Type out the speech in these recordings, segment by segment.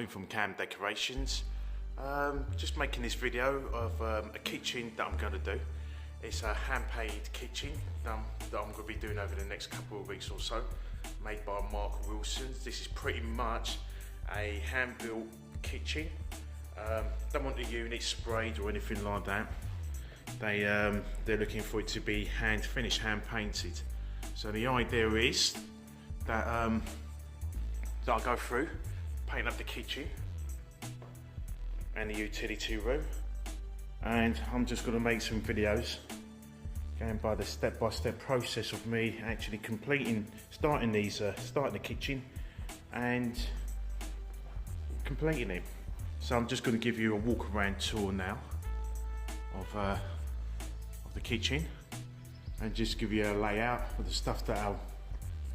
From Cam Decorations. Just making this video of a kitchen that I'm going to do. It's a hand-painted kitchen that I'm going to be doing over the next couple of weeks or so, made by Mark Wilkinson. This is pretty much a hand-built kitchen. Don't want the unit sprayed or anything like that. They're looking for it to be hand-finished, hand-painted. So the idea is that I'll go through, paint up the kitchen and the utility room, and I'm just going to make some videos going by the step-by-step process of me actually starting the kitchen and completing it. So I'm just going to give you a walk around tour now of the kitchen and just give you a layout of the stuff that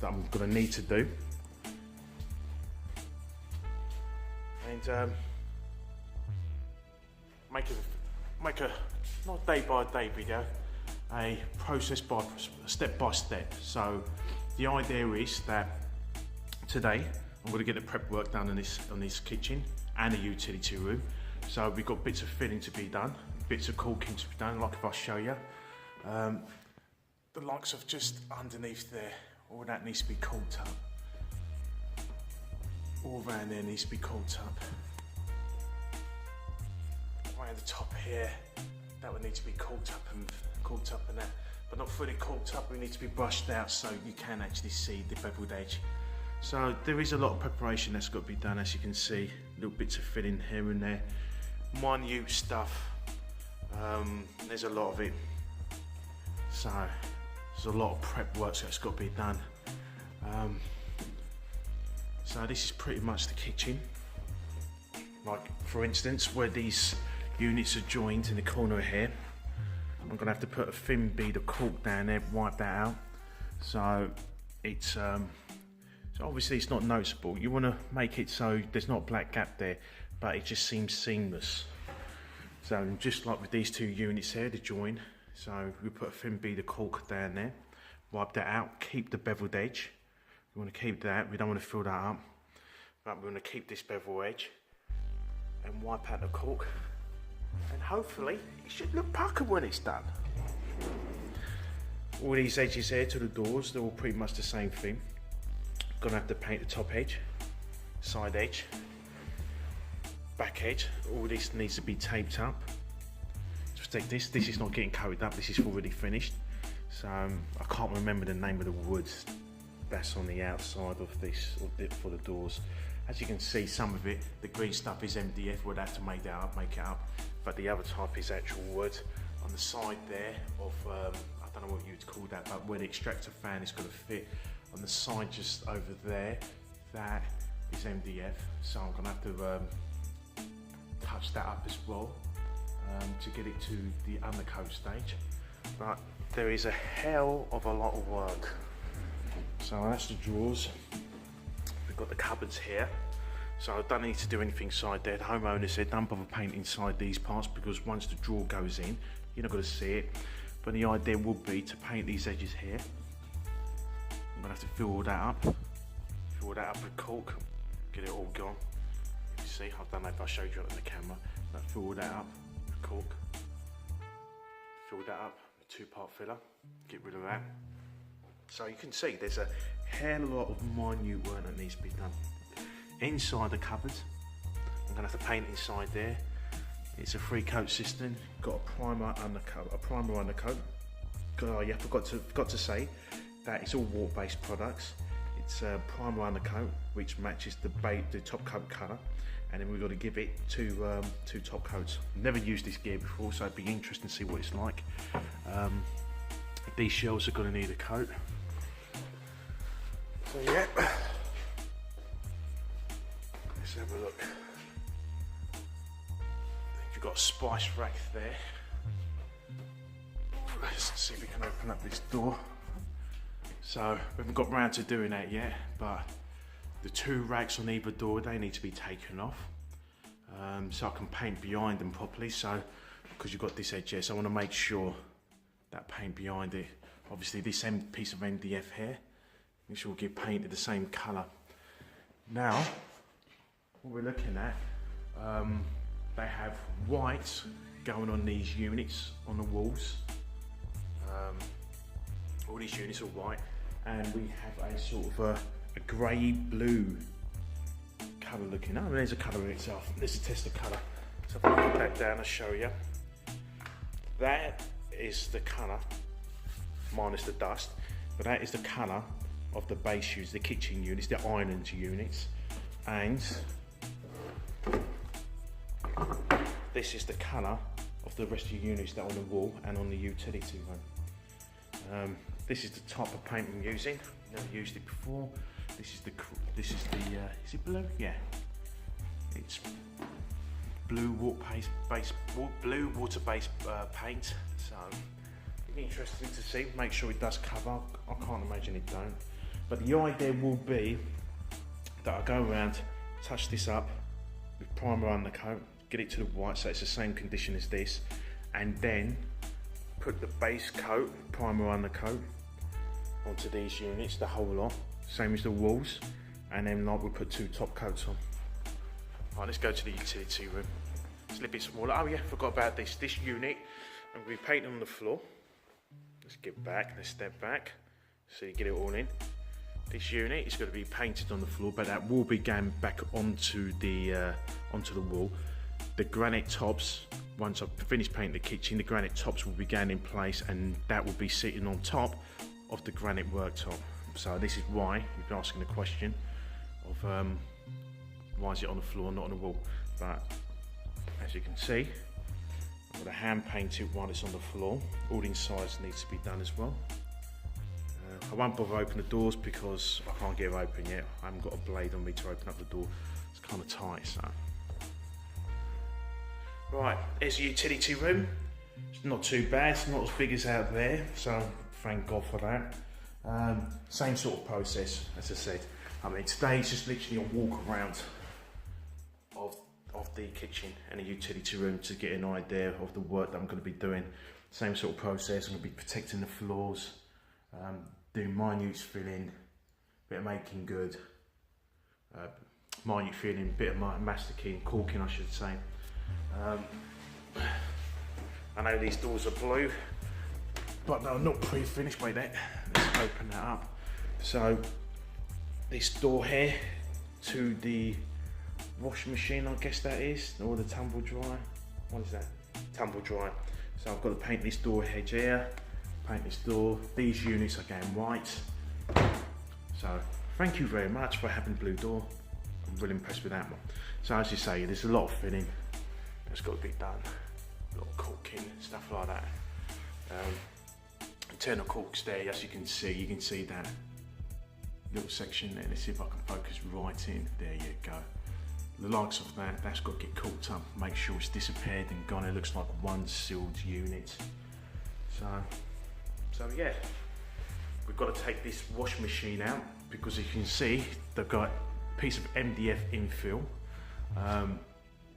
I'm going to need to do. And make a not day by day video, a process by step by step. So the idea is that today I'm going to get the prep work done on this kitchen and the utility room. So we've got bits of filling to be done, bits of caulking to be done, like if I show you. The likes of just underneath there, all that needs to be caulked up. All around there needs to be caulked up. Around the top here, that would need to be caulked up and that, but not fully caulked up. We need to be brushed out so you can actually see the beveled edge. So there is a lot of preparation that's got to be done, as you can see. Little bits of filling here and there, minute stuff. There's a lot of it. So there's a lot of prep work that's got to be done. So this is pretty much the kitchen. Like for instance, where these units are joined in the corner here, I'm gonna have to put a thin bead of caulk down there, wipe that out. So it's so obviously it's not noticeable. You want to make it so there's not a black gap there, but it just seems seamless. So just like with these two units here, the join. So we put a thin bead of caulk down there, wipe that out, keep the beveled edge. We want to keep that, we don't want to fill that up, but we want to keep this bevel edge and wipe out the caulk, and hopefully it should look puckered when it's done. All these edges here to the doors, they're all pretty much the same thing. Gonna have to paint the top edge, side edge, back edge. All this needs to be taped up. Just take this is not getting coated up, this is already finished. So I can't remember the name of the wood that's on the outside of this for the doors. As you can see, some of it, the green stuff is MDF. We'll have to make it up, but the other type is actual wood. On the side there of I don't know what you'd call that, but where the extractor fan is going to fit, on the side just over there, that is MDF. So I'm going to have to touch that up as well to get it to the undercoat stage. But there is a hell of a lot of work. So that's the drawers. We've got the cupboards here. So I don't need to do anything inside there. The homeowner said don't bother painting inside these parts because once the drawer goes in, you're not going to see it. But the idea would be to paint these edges here. I'm going to have to fill all that up with caulk, get it all gone. You see, I don't know if I showed you it on the camera, but fill all that up with caulk. Fill that up with 2-part filler, get rid of that. So you can see there's a hell of a lot of minute work that needs to be done. Inside the cupboards, I'm going to have to paint inside there. It's a 3-coat system, got a primer undercoat. Oh yeah, forgot to say that it's all water-based products. It's a primer undercoat which matches the top coat colour, and then we've got to give it two top coats. Never used this gear before, so it'd be interesting to see what it's like. These shelves are going to need a coat. So yeah, let's have a look. I think you've got a spice rack there. Let's see if we can open up this door. So we haven't got round to doing that yet, but the 2 racks on either door, they need to be taken off. So I can paint behind them properly. So because you've got this edge here, so I want to make sure that paint behind it. Obviously this piece of MDF here, make sure we get painted the same colour. Now what we're looking at, they have white going on these units on the walls. All these units are white, and we have a sort of a grey blue colour looking. Oh, there's a colour in itself. Let's test the colour. So if I put that down, I'll show you. That is the colour, minus the dust, but that is the colour of the base units, the kitchen units, the island units, and this is the colour of the rest of the units that are on the wall and on the utility room. This is the type of paint I'm using. Never used it before. This is the is it blue? Yeah. It's blue water-based paint. So it'll be interesting to see. Make sure it does cover. I can't imagine it don't. But the idea will be that I go around, touch this up with primer undercoat, get it to the white so it's the same condition as this, and then put the base coat, primer undercoat, onto these units, the whole lot, same as the walls, and then like we put 2 top coats on. Right, let's go to the utility room. It's a little bit smaller. Oh yeah, forgot about this. This unit, I'm going to be painting on the floor. Let's get back, let's step back, so you get it all in. This unit is going to be painted on the floor, but that will be going back onto the wall. The granite tops, once I've finished painting the kitchen, the granite tops will be going in place, and that will be sitting on top of the granite worktop. So this is why you've been asking the question of why is it on the floor, not on the wall. But as you can see, I'm going to hand paint it while it's on the floor. All the insides needs to be done as well. I won't bother open the doors because I can't get it open yet. I haven't got a blade on me to open up the door. It's kind of tight, so. Right, there's the utility room. It's not too bad, it's not as big as out there, so thank God for that. Same sort of process, as I said. I mean, today it's just literally a walk around of the kitchen and the utility room to get an idea of the work that I'm going to be doing. Same sort of process. I'm going to be protecting the floors, doing minute filling, bit of making good, minute filling, bit of masticing, caulking I should say. I know these doors are blue, but they're not pre-finished. Wait there, let's open that up. So this door here to the washing machine, I guess that is, or the tumble dryer. What is that? Tumble dryer. So I've got to paint this door hedge here, paint this door. These units are going white. So thank you very much for having blue door. I'm really impressed with that one. So as you say, there's a lot of filling that's got to be done. A lot of caulking, stuff like that. Internal caulks there, as you can see that little section there. Let's see if I can focus right in. There you go. The likes of that, that's got to get caulked up, make sure it's disappeared and gone. It looks like one sealed unit. So yeah, we've got to take this washing machine out because as you can see, they've got a piece of MDF infill.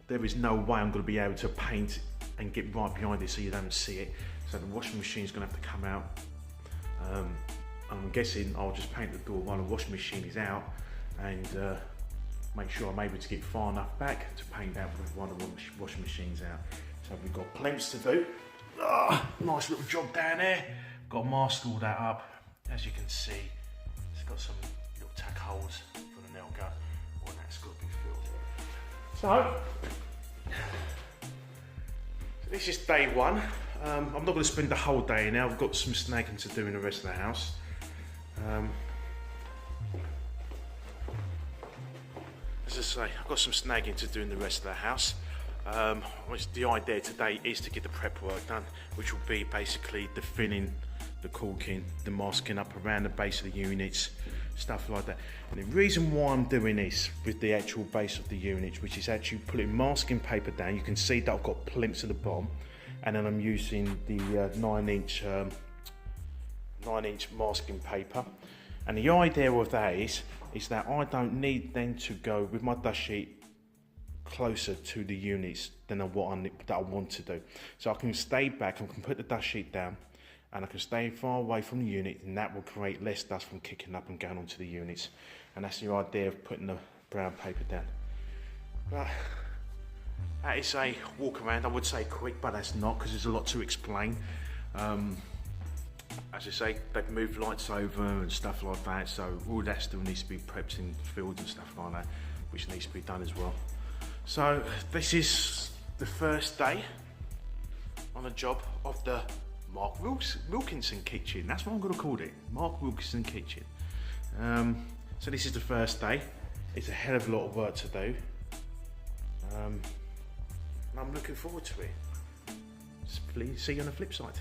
There is no way I'm going to be able to paint and get right behind it so you don't see it. So the washing machine is going to have to come out. I'm guessing I'll just paint the door while the washing machine is out and make sure I'm able to get far enough back to paint out while the washing machine's out. So we've got plenty to do. Nice little job down there. Got to mask all that up. As you can see, it's got some little tack holes for the nail gun. All that's got to be filled. So this is day one. I'm not going to spend the whole day now. I've got some snagging to do in the rest of the house. As I say, I've got some snagging to do in the rest of the house. The idea today is to get the prep work done, which will be basically the filling, the caulking, the masking up around the base of the units, stuff like that. And the reason why I'm doing this with the actual base of the units, which is actually putting masking paper down, you can see that I've got plinths at the bottom, and then I'm using the 9-inch masking paper. And the idea of that is that I don't need then to go with my dust sheet closer to the units than what I want to do. So I can stay back, I can put the dust sheet down, and I can stay far away from the unit, and that will create less dust from kicking up and going onto the units. And that's the idea of putting the brown paper down. Right. That is a walk around. I would say quick, but that's not, because there's a lot to explain. As I say, they've moved lights over and stuff like that, so all that still needs to be prepped in fields and stuff like that, which needs to be done as well. So this is the first day on the job of the Mark Wilkinson kitchen. That's what I'm going to call it, Mark Wilkinson kitchen. So this is the first day. It's a hell of a lot of work to do. And I'm looking forward to it. Please see you on the flip side.